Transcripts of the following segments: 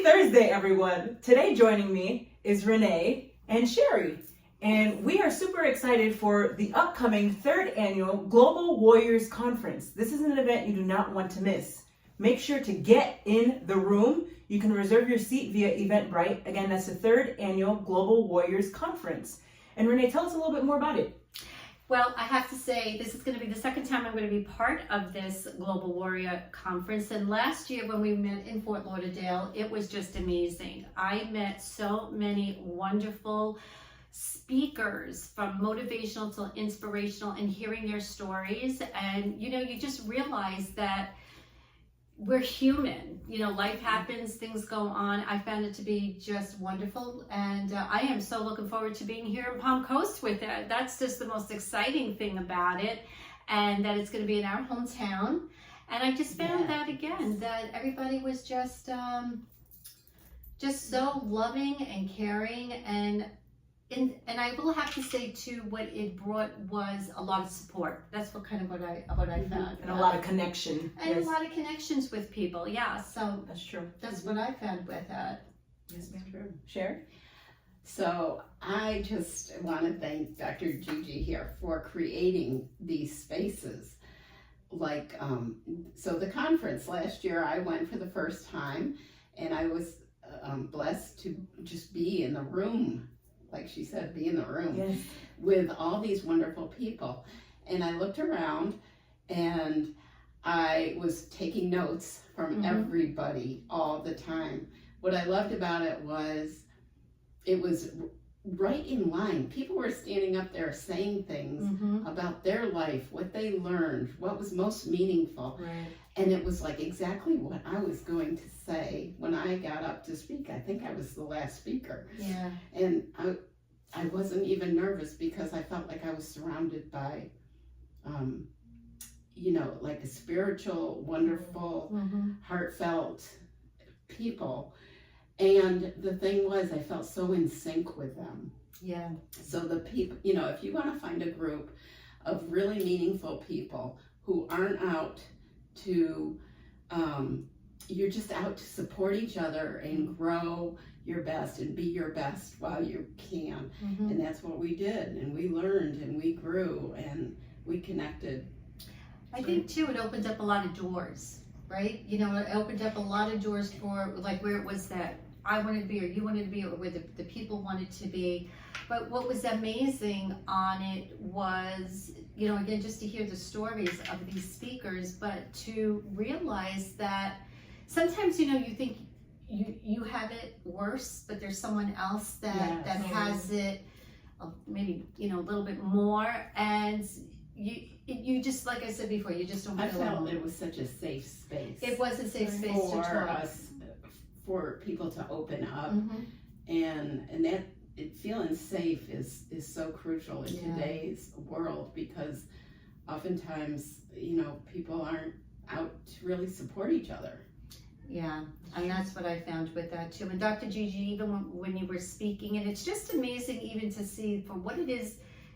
Thursday, everyone. Today joining me is Renee and Sheri, and we are super excited for the upcoming 3rd annual Global Warriors Conference. This is an event you do not want to miss. Make sure to get in the room. You can reserve your seat via Eventbrite. Again, that's the 3rd annual Global Warriors Conference. And Renee, tell us a little bit more about it. Well, I have to say, this is going to be the second time I'm going to be part of this Global Warrior Conference. And last year when we met in Fort Lauderdale, it was just amazing. I met so many wonderful speakers, from motivational to inspirational, and hearing their stories. And, you just realize that we're human. Life happens, things go on. I found it to be just wonderful, and I am so looking forward to being here in Palm Coast with it. That's just the most exciting thing about it, and that it's going to be in our hometown. And I just found that again, that everybody was just so loving and caring, and I will have to say too, what it brought was a lot of support. That's what I found, and a lot of connection, and a lot of connections with people. Yeah, so that's true. That's what I found with it. Yes, ma'am. True. Sheri? So I just want to thank Dr. Gigi here for creating these spaces. So the conference last year, I went for the first time, and I was blessed to just be in the room. Like she said, be in the room with all these wonderful people. And I looked around and I was taking notes from everybody all the time. What I loved about it was right in line. People were standing up there saying things about their life, what they learned, what was most meaningful. Right. And it was like exactly what I was going to say when I got up to speak. I think I was the last speaker. Yeah. And I wasn't even nervous because I felt like I was surrounded by, like a spiritual, wonderful, heartfelt people. And the thing was, I felt so in sync with them. Yeah. So the people, if you want to find a group of really meaningful people who aren't out to, you're just out to support each other and grow your best and be your best while you can. And that's what we did. And we learned and we grew and we connected. I think too, it opened up a lot of doors, right? It opened up a lot of doors for where it was that I wanted to be, or you wanted to be, or where the people wanted to be. But what was amazing on it was, again, just to hear the stories of these speakers, but to realize that sometimes, you think you have it worse, but there's someone else that has it maybe, a little bit more. And you just, like I said before, you just don't feel alone. I felt it was such a safe space. It was a safe space for to talk. us, for people to open up, and that feeling safe is so crucial in today's world, because oftentimes people aren't out to really support each other. Yeah, and that's what I found with that too. And Dr. Gigi, even when you were speaking, and it's just amazing even to see for what it is,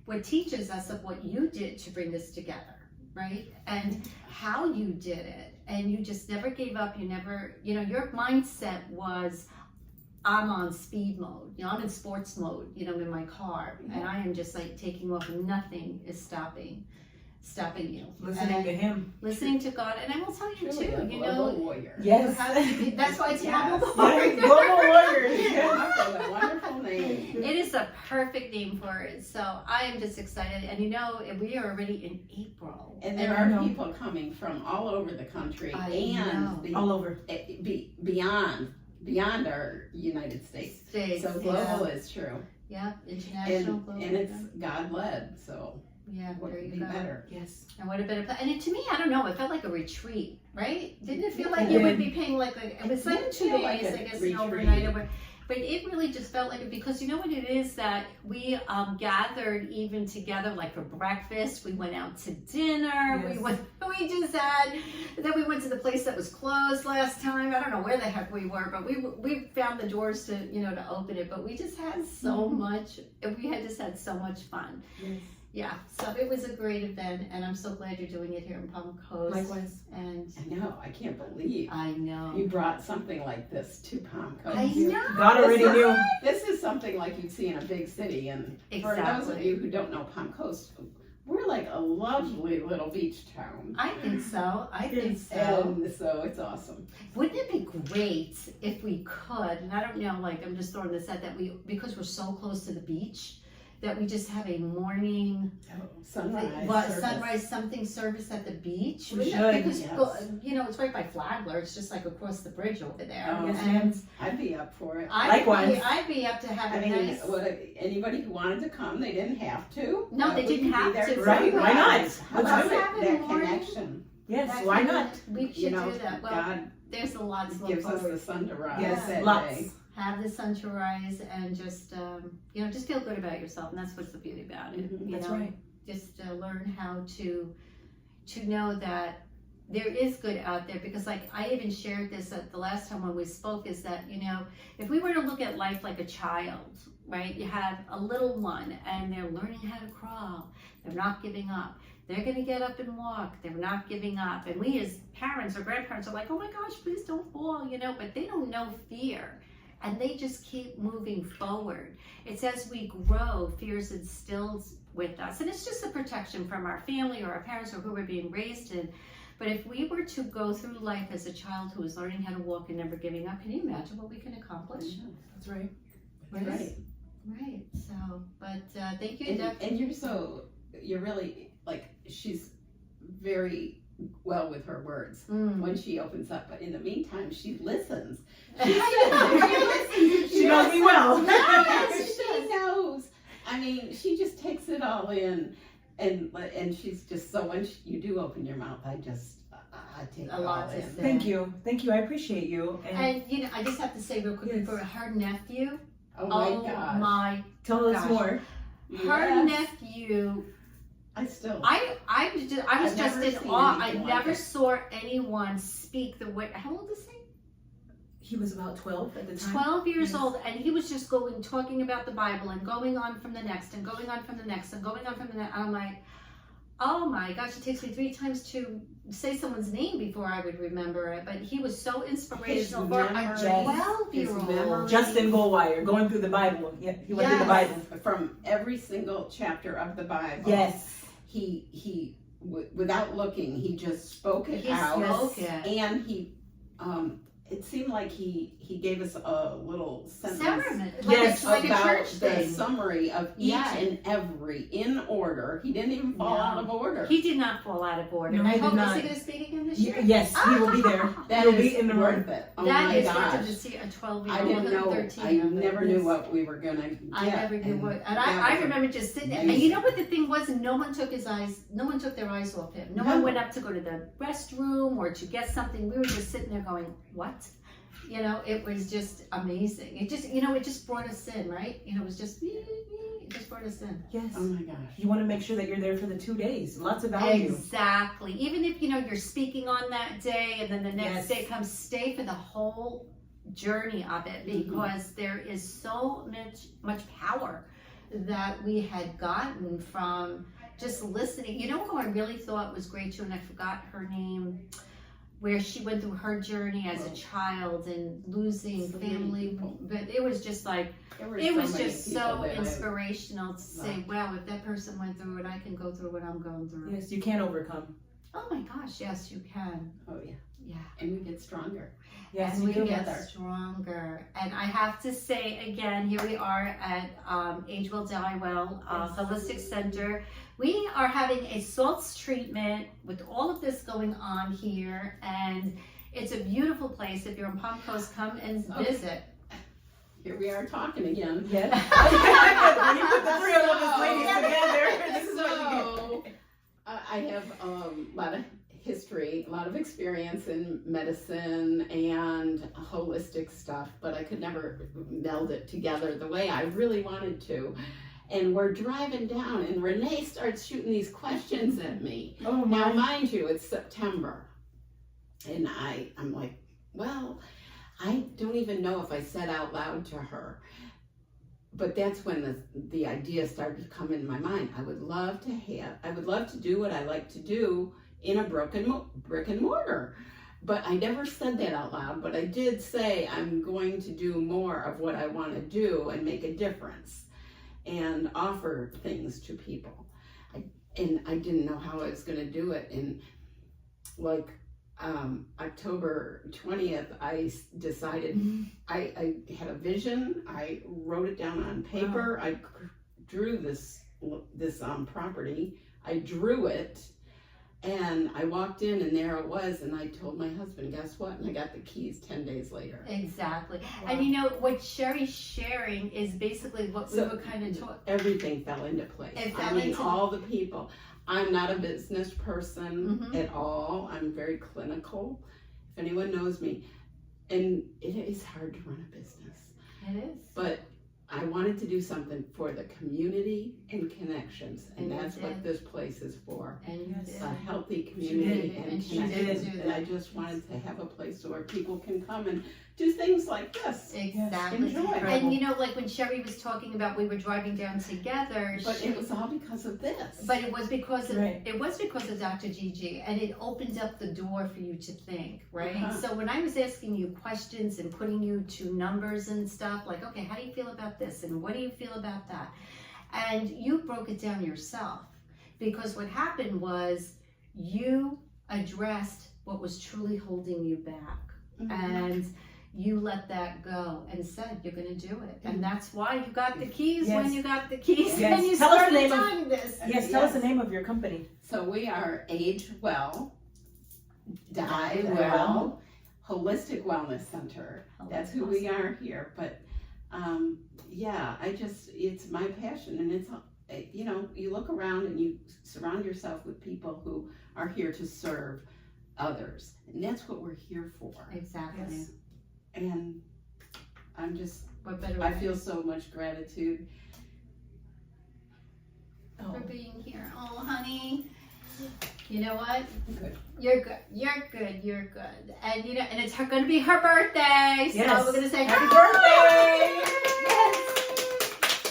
what teaches us of what you did to bring this together, right? And how you did it, and you just never gave up. You never, your mindset was, I'm on speed mode. I'm in sports mode. In my car, and I am just like taking off, and nothing is stopping you. Listening to him. Listening to God. And I will tell you too, Global warrior. Yes. That's why it's Global Warrior. Warrior. Global Warriors. Yes. A wonderful name. It is a perfect name for it. So I am just excited. And we are already in April. And there are people coming from all over the country all over beyond our United States. So global is true. Yeah, international, global. And it's God-led, so yeah, what there could you be go. better? Yes. And what a better place. And to me, I don't know, it felt like a retreat, right? Didn't it feel like you would be paying it was like 2 days, like I guess, retreat. overnight. But it really just felt like it, because you know what it is, that we gathered even together, like for breakfast. We went out to dinner. Yes. Then we went to the place that was closed last time. I don't know where the heck we were, but we found the doors to to open it. But we just had so much. We had just had so much fun. Yes. Yeah, so it was a great event, and I'm so glad you're doing it here in Palm Coast. Likewise. And I know, I can't believe I know. you brought something like this to Palm Coast. I know. God already knew. This is something like you'd see in a big city, and for those of you who don't know Palm Coast, we're like a lovely little beach town. I think so. I think so. And so it's awesome. Wouldn't it be great if we could, and I don't know, like I'm just throwing this out, that we, because we're so close to the beach, that we just have a morning sunrise something service at the beach. We should. Because yes. you know, it's right by Flagler. It's just like across the bridge over there. Oh, and I'd be up for it. Likewise. I'd be up to have I a mean, nice. anybody who wanted to come, they didn't have to. No, they We didn't could be have there to. for Right, you why not? guys. How Let's about do it. that Morning. connection? Yes, why not? We should You know, do that. Well, God there's a lot to look gives us forward the sun to rise Yes, that lots. day. have the sun to rise and just you know, just feel good about yourself, and that's what's the beauty about it. Mhm, you That's know, right. just learn how to know that there is good out there, because like I even shared this at the last time when we spoke, is that, you know, if we were to look at life like a child, right, you have a little one and they're learning how to crawl, they're not giving up, they're going to get up and walk, they're not giving up, and we as parents or grandparents are like, oh my gosh, please don't fall, you know, but they don't know fear. And they just keep moving forward. It's as we grow, fear is instilled with us. And it's just a protection from our family or our parents or who we're being raised in. But if we were to go through life as a child who is learning how to walk and never giving up, can you imagine what we can accomplish? That's right. Right. Right. So, but thank you. And you're really, like, she's very well with her words when she opens up, but in the meantime she listens. She knows me well. Yes, she knows. I mean, she just takes it all in, and she's just, so when you do open your mouth, I take A it lot all to in. say. Thank you. I appreciate you. And you know, I just have to say real quickly, Yes. for her nephew, Oh my gosh. my, Tell us gosh. more. her Yes. nephew. I was I was I've just never in seen awe. I anything like never it. saw anyone speak the way. How old is he? He was about 12 at the time. 12 years Yes. old, and he was just talking about the Bible and going on from the next and going on from the next and going on from the next. I'm like, oh my gosh, it takes me 3 times to say someone's name before I would remember it. But he was so inspirational for a memory, 12-year-old. Justin Goldwire, going through the Bible. Yeah, he went through the Bible. From every single chapter of the Bible. Yes. He without looking, he just spoke it He out. spoke it. And he, it seemed like he gave us a little sentence Ceremony. Yes, like a about church the thing. summary of each Yes. and every in order. He didn't even fall No. out of order. He did not fall out of order. No, And I he did hope not. is he going to speak again this year? Yes, he will be there. That He'll is be in the worth room. it. Oh That my is gosh. worth it to see a 12-year-old I didn't and a know. 13-year-old. I never knew what we were gonna get. I never knew what, and that I was remember just sitting there, and amazing. you know what the thing was? No one took their eyes off him. No one went up to go to the restroom or to get something. We were just sitting there going, what? You know, it was just amazing. It just brought us in, right? You know, it was just, it just brought us in. Yes. Oh my gosh. You want to make sure that you're there for the 2 days. Lots of value. Exactly. Even if, you know, you're speaking on that day and then the next Yes. day comes, stay for the whole journey of it, because there is so much power that we had gotten from just listening. You know who I really thought was great too, and I forgot her name, where she went through her journey as a child and losing So many family, people. but it was just like, There were it was many just people so that I inspirational to say, loved. wow, if that person went through it, I can go through what I'm going through. Yes, you can overcome. Oh my gosh, yes, you can. Oh yeah. Yeah. And we get stronger. Yes, And you we do. get together. stronger. And I have to say again, here we are at Age Will Die Well Yes. Holistic Center. We are having a salts treatment with all of this going on here, and it's a beautiful place. If you're in Palm Coast, come and visit. Here we are talking again. Yes. When you put the 3 of us ladies together, this is what you get. I have a lot of history, a lot of experience in medicine and holistic stuff, but I could never meld it together the way I really wanted to. And we're driving down, and Renee starts shooting these questions at me. Oh Now, my. mind you, it's September, and I'm like, well, I don't even know if I said out loud to her, but that's when the idea started to come into my mind. I would love to do what I like to do in a brick and mortar. But I never said that out loud, but I did say I'm going to do more of what I want to do and make a difference and offer things to people. And I didn't know how I was going to do it. And like October 20th, I decided, I had a vision. I wrote it down on paper. Wow. I drew this property. I drew it. And I walked in and there it was, and I told my husband, guess what? And I got the keys 10 days later. Exactly. Wow. And you know, what Sheri's sharing is basically what we were kind of taught. Everything fell into place. All the people. I'm not a business person at all. I'm very clinical, if anyone knows me. And it is hard to run a business. It is. But I wanted to do something for the community and connections, and that's what this place is for. And a healthy community and connections. And I just wanted to have a place where people can come and do things like this. Exactly. Enjoy. And you know, like when Sheri was talking about, we were driving down together. But it was all because of this. But it was because of Dr. Gigi, and it opened up the door for you to think, right? So when I was asking you questions and putting you to numbers and stuff, like, okay, how do you feel about this, and what do you feel about that? And you broke it down yourself, because what happened was you addressed what was truly holding you back, and you let that go and said you're going to do it. And that's why you got the keys when you got the keys. Yes. And you Tell us the started name doing this. Yes, tell us the name of your company. So we are Age Well, Die Well, Holistic Wellness Center. That's who we are here. But it's my passion, and it's, you know, you look around and you surround yourself with people who are here to serve others. And that's what we're here for. Exactly. Yes. And I feel so much gratitude for being here. Oh, honey. You know what? Good. You're good. You're good. You're good. And you know, and it's going to be her birthday. So we're going to say happy birthday. Yes.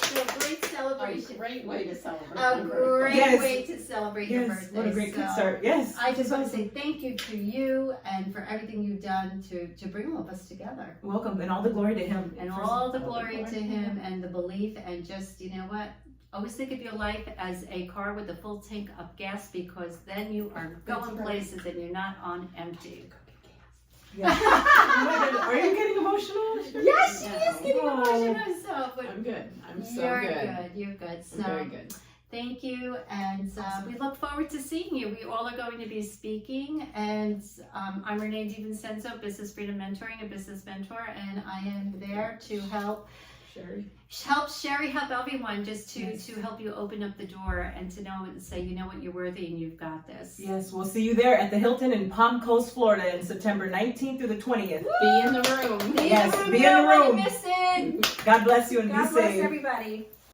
So a great celebration. A great way to celebrate. A great way to celebrate your birthday. What a great kickstart. Yes. I just want to say thank you to you and for everything you've done to bring all of us together. Welcome, and all the glory to him. And all the glory to him, and the belief, and just, you know what? Always think of your life as a car with a full tank of gas, because then you are going places and you're not on empty. Yes. Oh my goodness. Are you getting emotional? Yes, she is getting emotional herself. But I'm good. I'm so you're good. You're good. So I'm very good. thank you, and we look forward to seeing you. We all are going to be speaking, and I'm Renee DeVincenzo, Business Freedom Mentoring, a business mentor, and I am there to help Sheri, help everyone, just to help you open up the door and to know and say, you know what, you're worthy and you've got this. Yes, we'll see you there at the Hilton in Palm Coast, Florida, in September 19th through the 20th. Woo! Be in the room. Yes, be in the room. Miss it. God bless you and God be bless safe. everybody.